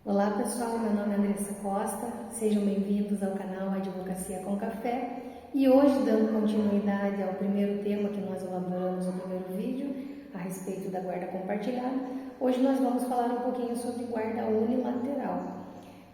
Olá pessoal, meu nome é Andressa Costa, sejam bem-vindos ao canal Advocacia com Café e hoje, dando continuidade ao primeiro tema que nós elaboramos no primeiro vídeo a respeito da guarda compartilhada, hoje nós vamos falar um pouquinho sobre guarda unilateral.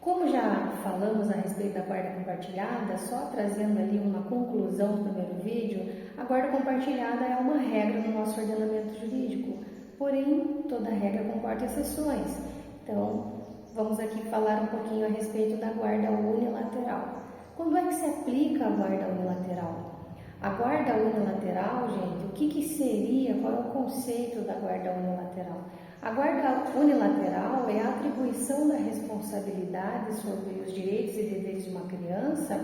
Como já falamos a respeito da guarda compartilhada, só trazendo ali uma conclusão do primeiro vídeo, a guarda compartilhada é uma regra no nosso ordenamento jurídico, porém toda regra comporta exceções. Então, vamos aqui falar um pouquinho a respeito da guarda unilateral. Quando é que se aplica a guarda unilateral? A guarda unilateral, gente, o que seria, qual é o conceito da guarda unilateral? A guarda unilateral é a atribuição da responsabilidade sobre os direitos e deveres de uma criança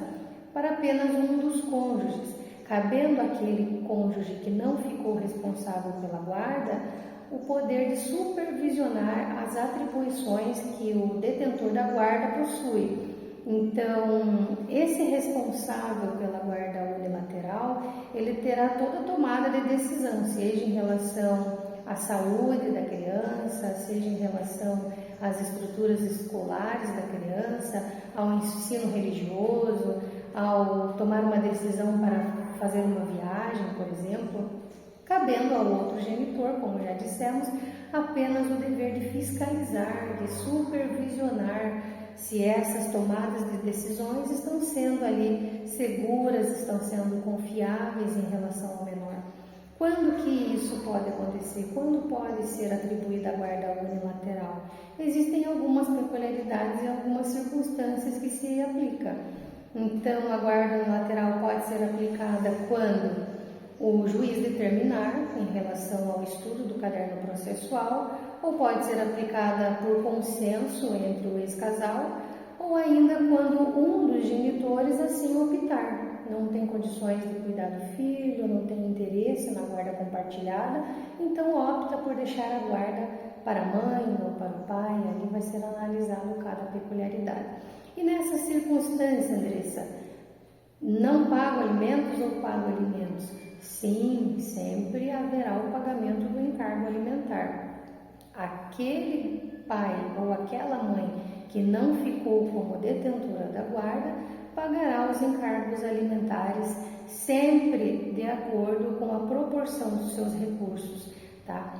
para apenas um dos cônjuges, cabendo àquele cônjuge que não ficou responsável pela guarda o poder de supervisionar as atribuições que o detentor da guarda possui. Então, esse responsável pela guarda unilateral, ele terá toda a tomada de decisão, seja em relação à saúde da criança, seja em relação às estruturas escolares da criança, ao ensino religioso, ao tomar uma decisão para fazer uma viagem, por exemplo, cabendo ao outro genitor, como já dissemos, apenas o dever de fiscalizar, de supervisionar se essas tomadas de decisões estão sendo ali seguras, estão sendo confiáveis em relação ao menor. Quando que isso pode acontecer? Quando pode ser atribuída a guarda unilateral? Existem algumas peculiaridades e algumas circunstâncias que se aplicam. Então, a guarda unilateral pode ser aplicada quando o juiz determinar em relação ao estudo do caderno processual, ou pode ser aplicada por consenso entre o ex-casal, ou ainda quando um dos genitores assim optar, não tem condições de cuidar do filho, não tem interesse na guarda compartilhada, então opta por deixar a guarda para a mãe ou para o pai, ali vai ser analisado cada peculiaridade. E nessa circunstância, Andressa, não pago alimentos ou pago alimentos? Sim, sempre haverá o pagamento do encargo alimentar. Aquele pai ou aquela mãe que não ficou como detentora da guarda pagará os encargos alimentares sempre de acordo com a proporção dos seus recursos, tá?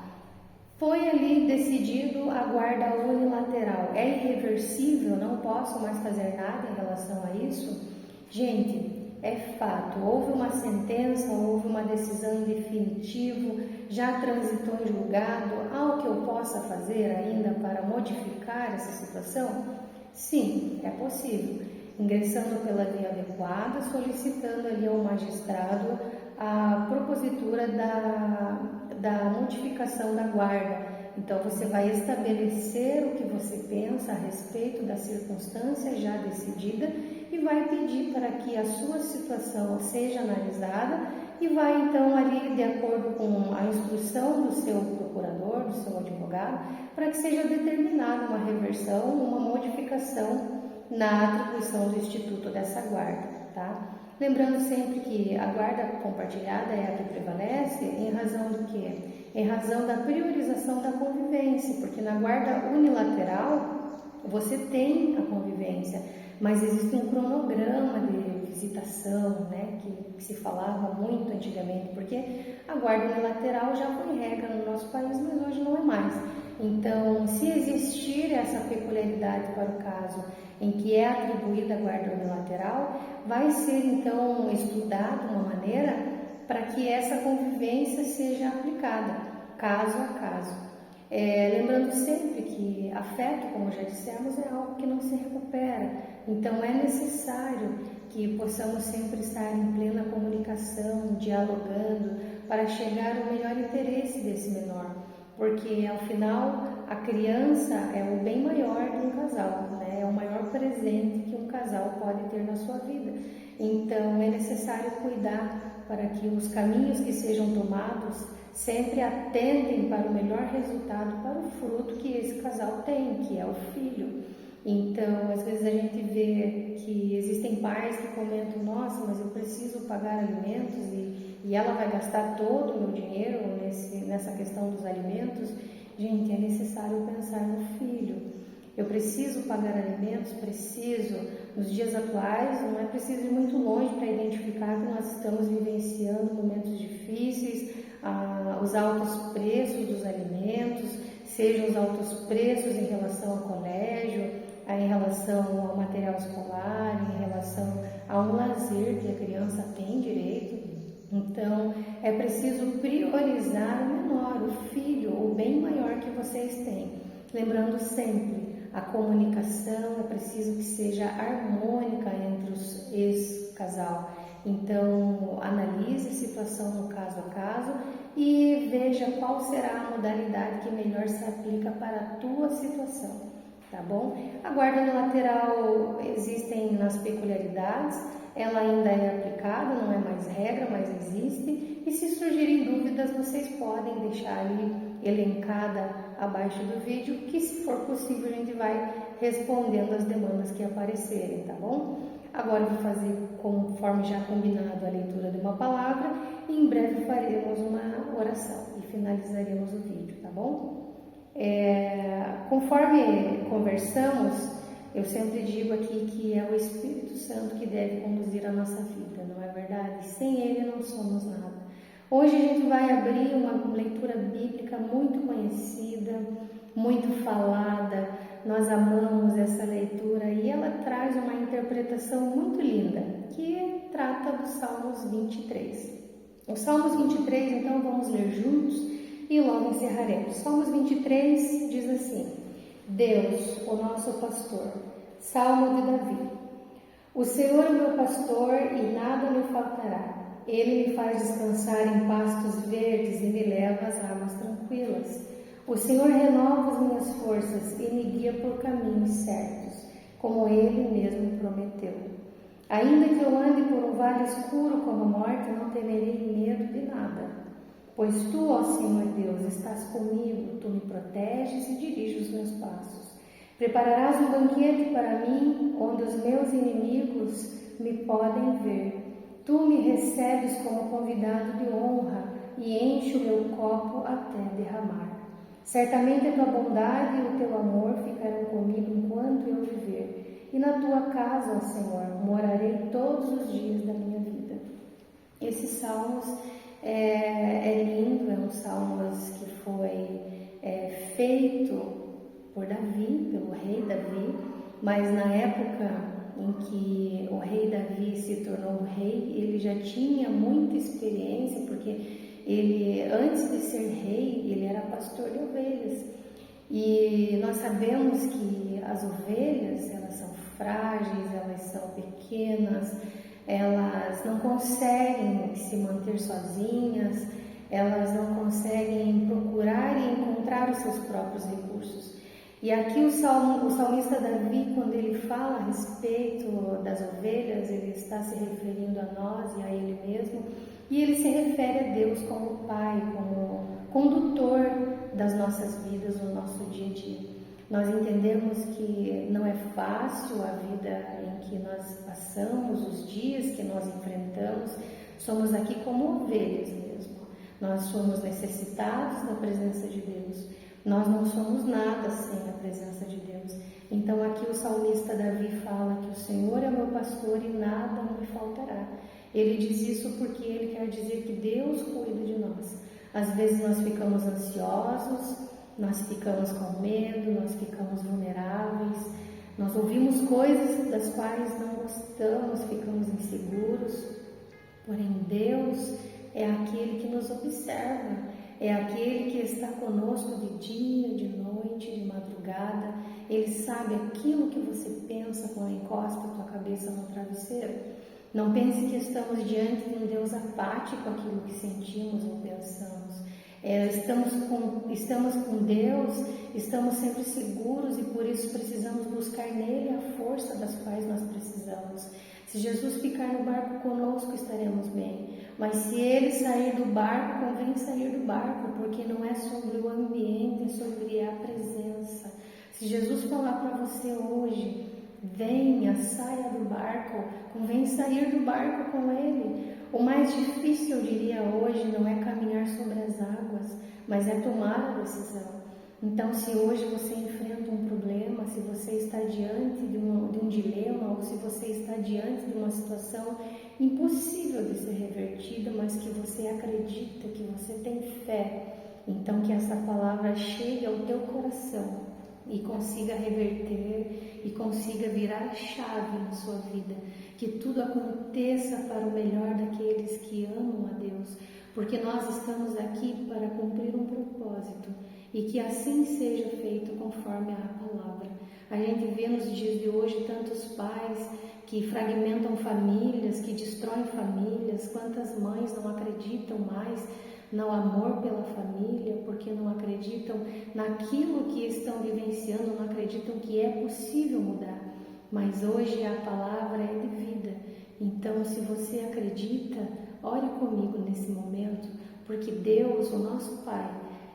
Foi ali decidido a guarda unilateral, é irreversível, não posso mais fazer nada em relação a isso? Gente, é fato, houve uma sentença, houve uma decisão em definitivo, já transitou em julgado, há o que eu possa fazer ainda para modificar essa situação? Sim, é possível, ingressando pela via adequada, solicitando ali ao magistrado a propositura da modificação da guarda. Então, você vai estabelecer o que você pensa a respeito da circunstância já decidida e vai pedir para que a sua situação seja analisada e vai, então, ali, de acordo com a instrução do seu procurador, do seu advogado, para que seja determinada uma reversão, uma modificação na atribuição do instituto dessa guarda, tá? Lembrando sempre que a guarda compartilhada é a que prevalece em razão do quê? Em razão da priorização da convivência, porque na guarda unilateral você tem a convivência, mas existe um cronograma de visitação, né, que se falava muito antigamente, porque a guarda unilateral já foi regra no nosso país, mas hoje não é mais. Então, se existir essa peculiaridade para o caso em que é atribuída a guarda unilateral, vai ser então estudada uma maneira para que essa convivência seja aplicada, caso a caso. Lembrando sempre que afeto, como já dissemos, é algo que não se recupera, então é necessário que possamos sempre estar em plena comunicação, dialogando, para chegar ao melhor interesse desse menor, porque ao final a criança é o bem maior de um casal, né? É o maior presente que um casal pode ter na sua vida, então é necessário cuidar para que os caminhos que sejam tomados sempre atendem para o melhor resultado, para o fruto que esse casal tem, que é o filho. Então, às vezes a gente vê que existem pais que comentam: nossa, mas eu preciso pagar alimentos e ela vai gastar todo o meu dinheiro nessa questão dos alimentos. Gente, é necessário pensar no filho. Eu preciso pagar alimentos, preciso, nos dias atuais, não é preciso ir muito longe para identificar que nós estamos vivenciando momentos difíceis, os altos preços dos alimentos, sejam os altos preços em relação ao colégio, em relação ao material escolar, em relação a um lazer que a criança tem direito. Então, é preciso priorizar o menor, o filho, o bem maior que vocês têm. Lembrando sempre, a comunicação é preciso que seja harmônica entre os ex-casal. Então, analise a situação no caso a caso e veja qual será a modalidade que melhor se aplica para a tua situação, tá bom? A guarda no lateral existem nas peculiaridades, ela ainda é aplicada, não é mais regra, mas existe. E se surgirem dúvidas, vocês podem deixar ali elencada abaixo do vídeo, que se for possível a gente vai respondendo as demandas que aparecerem, tá bom? Agora eu vou fazer, conforme já combinado, a leitura de uma palavra e em breve faremos uma oração e finalizaremos o vídeo, tá bom? Conforme conversamos, eu sempre digo aqui que é o Espírito Santo que deve conduzir a nossa vida, não é verdade? Sem Ele não somos nada. Hoje a gente vai abrir uma leitura bíblica muito conhecida, muito falada. Nós amamos essa leitura e ela traz uma interpretação muito linda, que trata do Salmos 23. O Salmos 23, então, vamos ler juntos e logo encerraremos. Salmos 23 diz assim: Deus, o nosso pastor. Salmo de Davi. O Senhor é meu pastor e nada me faltará. Ele me faz descansar em pastos verdes e me leva às águas tranquilas. O Senhor renova as minhas forças e me guia por caminhos certos, como Ele mesmo prometeu. Ainda que eu ande por um vale escuro como a morte, não temerei medo de nada. Pois Tu, ó Senhor Deus, estás comigo, Tu me proteges e diriges os meus passos. Prepararás um banquete para mim, onde os meus inimigos me podem ver. Tu me recebes como convidado de honra e enche o meu copo até derramar. Certamente a Tua bondade e o Teu amor ficarão comigo enquanto eu viver. E na Tua casa, ó Senhor, morarei todos os dias da minha vida. Esses salmos é lindo, é um salmos que foi feito por Davi, pelo rei Davi, mas na época em que o rei Davi se tornou rei, ele já tinha muita experiência, porque ele, antes de ser rei, ele era pastor de ovelhas. E nós sabemos que as ovelhas, elas são frágeis, elas são pequenas, elas não conseguem se manter sozinhas, elas não conseguem procurar e encontrar os seus próprios recursos. E aqui o salmista Davi, quando ele fala a respeito das ovelhas, ele está se referindo a nós e a ele mesmo, e ele se refere a Deus como Pai, como condutor das nossas vidas, no nosso dia a dia. Nós entendemos que não é fácil a vida em que nós passamos, os dias que nós enfrentamos, somos aqui como ovelhas mesmo. Nós somos necessitados da presença de Deus. Nós não somos nada sem a presença de Deus. Então aqui o salmista Davi fala que o Senhor é meu pastor e nada me faltará. Ele diz isso porque ele quer dizer que Deus cuida de nós. Às vezes nós ficamos ansiosos, nós ficamos com medo, nós ficamos vulneráveis, nós ouvimos coisas das quais não gostamos, ficamos inseguros. Porém Deus é aquele que nos observa. É aquele que está conosco de dia, de noite, de madrugada. Ele sabe aquilo que você pensa quando encosta a tua cabeça no travesseiro. Não pense que estamos diante de um Deus apático àquilo que sentimos ou pensamos. Estamos com Deus, estamos sempre seguros e por isso precisamos buscar nele a força das quais nós precisamos. Se Jesus ficar no barco conosco, estaremos bem. Mas se ele sair do barco, convém sair do barco, porque não é sobre o ambiente, é sobre a presença. Se Jesus falar para você hoje, venha, saia do barco, convém sair do barco com ele. O mais difícil, eu diria hoje, não é caminhar sobre as águas, mas é tomar a decisão. Então, se hoje você enfrenta um problema, se você diante de um dilema, ou se você está diante de uma situação impossível de ser revertida, mas que você acredita, que você tem fé, então que essa palavra chegue ao teu coração e consiga reverter e consiga virar a chave na sua vida, que tudo aconteça para o melhor daqueles que amam a Deus, porque nós estamos aqui para cumprir um propósito e que assim seja feito conforme a palavra. A gente vê nos dias de hoje tantos pais que fragmentam famílias, que destroem famílias, quantas mães não acreditam mais no amor pela família, porque não acreditam naquilo que estão vivenciando, não acreditam que é possível mudar. Mas hoje a palavra é de vida. Então, se você acredita, ore comigo nesse momento, porque Deus, o nosso Pai,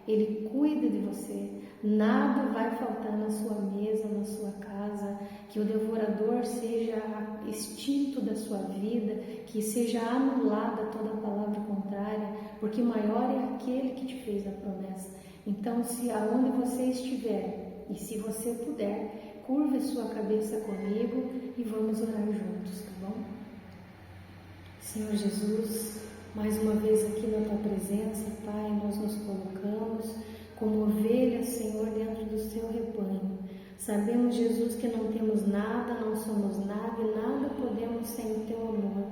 Ele cuida de você. Nada vai faltar na sua mesa, na sua casa, que o devorador seja extinto da sua vida, que seja anulada toda palavra contrária, porque maior é aquele que te fez a promessa. Então, se aonde você estiver, e se você puder, curve sua cabeça comigo e vamos orar juntos, tá bom? Senhor Jesus, mais uma vez aqui na Tua presença, Pai, nós nos colocamos como ovelhas, Senhor, dentro do Seu rebanho. Sabemos, Jesus, que não temos nada, não somos nada e nada podemos sem o Teu amor.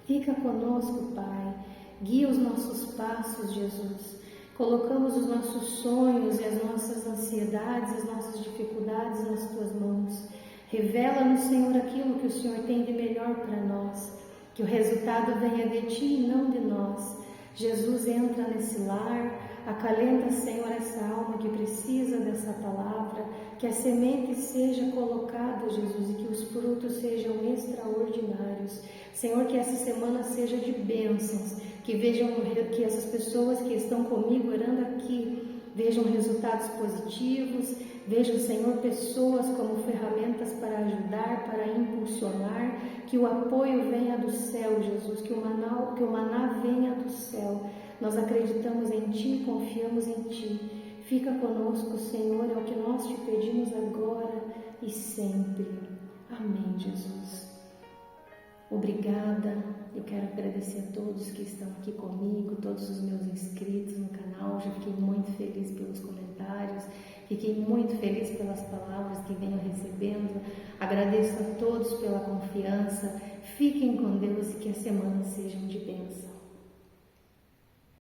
Fica conosco, Pai, guia os nossos passos, Jesus. Colocamos os nossos sonhos e as nossas ansiedades, as nossas dificuldades nas Tuas mãos. Revela-nos, Senhor, aquilo que o Senhor tem de melhor para nós. Que o resultado venha de Ti e não de nós. Jesus, entra nesse lar, acalenta, Senhor, essa alma que precisa dessa palavra, que a semente seja colocada, Jesus, e que os frutos sejam extraordinários. Senhor, que essa semana seja de bênçãos, que essas pessoas que estão comigo orando aqui vejam resultados positivos, vejam, Senhor, pessoas como ferramentas para ajudar, para impulsionar, que o apoio venha do céu, Jesus, que o maná venha do céu. Nós acreditamos em Ti, confiamos em Ti. Fica conosco, Senhor, é o que nós Te pedimos agora e sempre. Amém, Jesus. Obrigada, eu quero agradecer a todos que estão aqui comigo, todos os meus inscritos no canal, já fiquei muito feliz pelos comentários, fiquei muito feliz pelas palavras que venho recebendo, agradeço a todos pela confiança, fiquem com Deus e que as semanas sejam de bênção.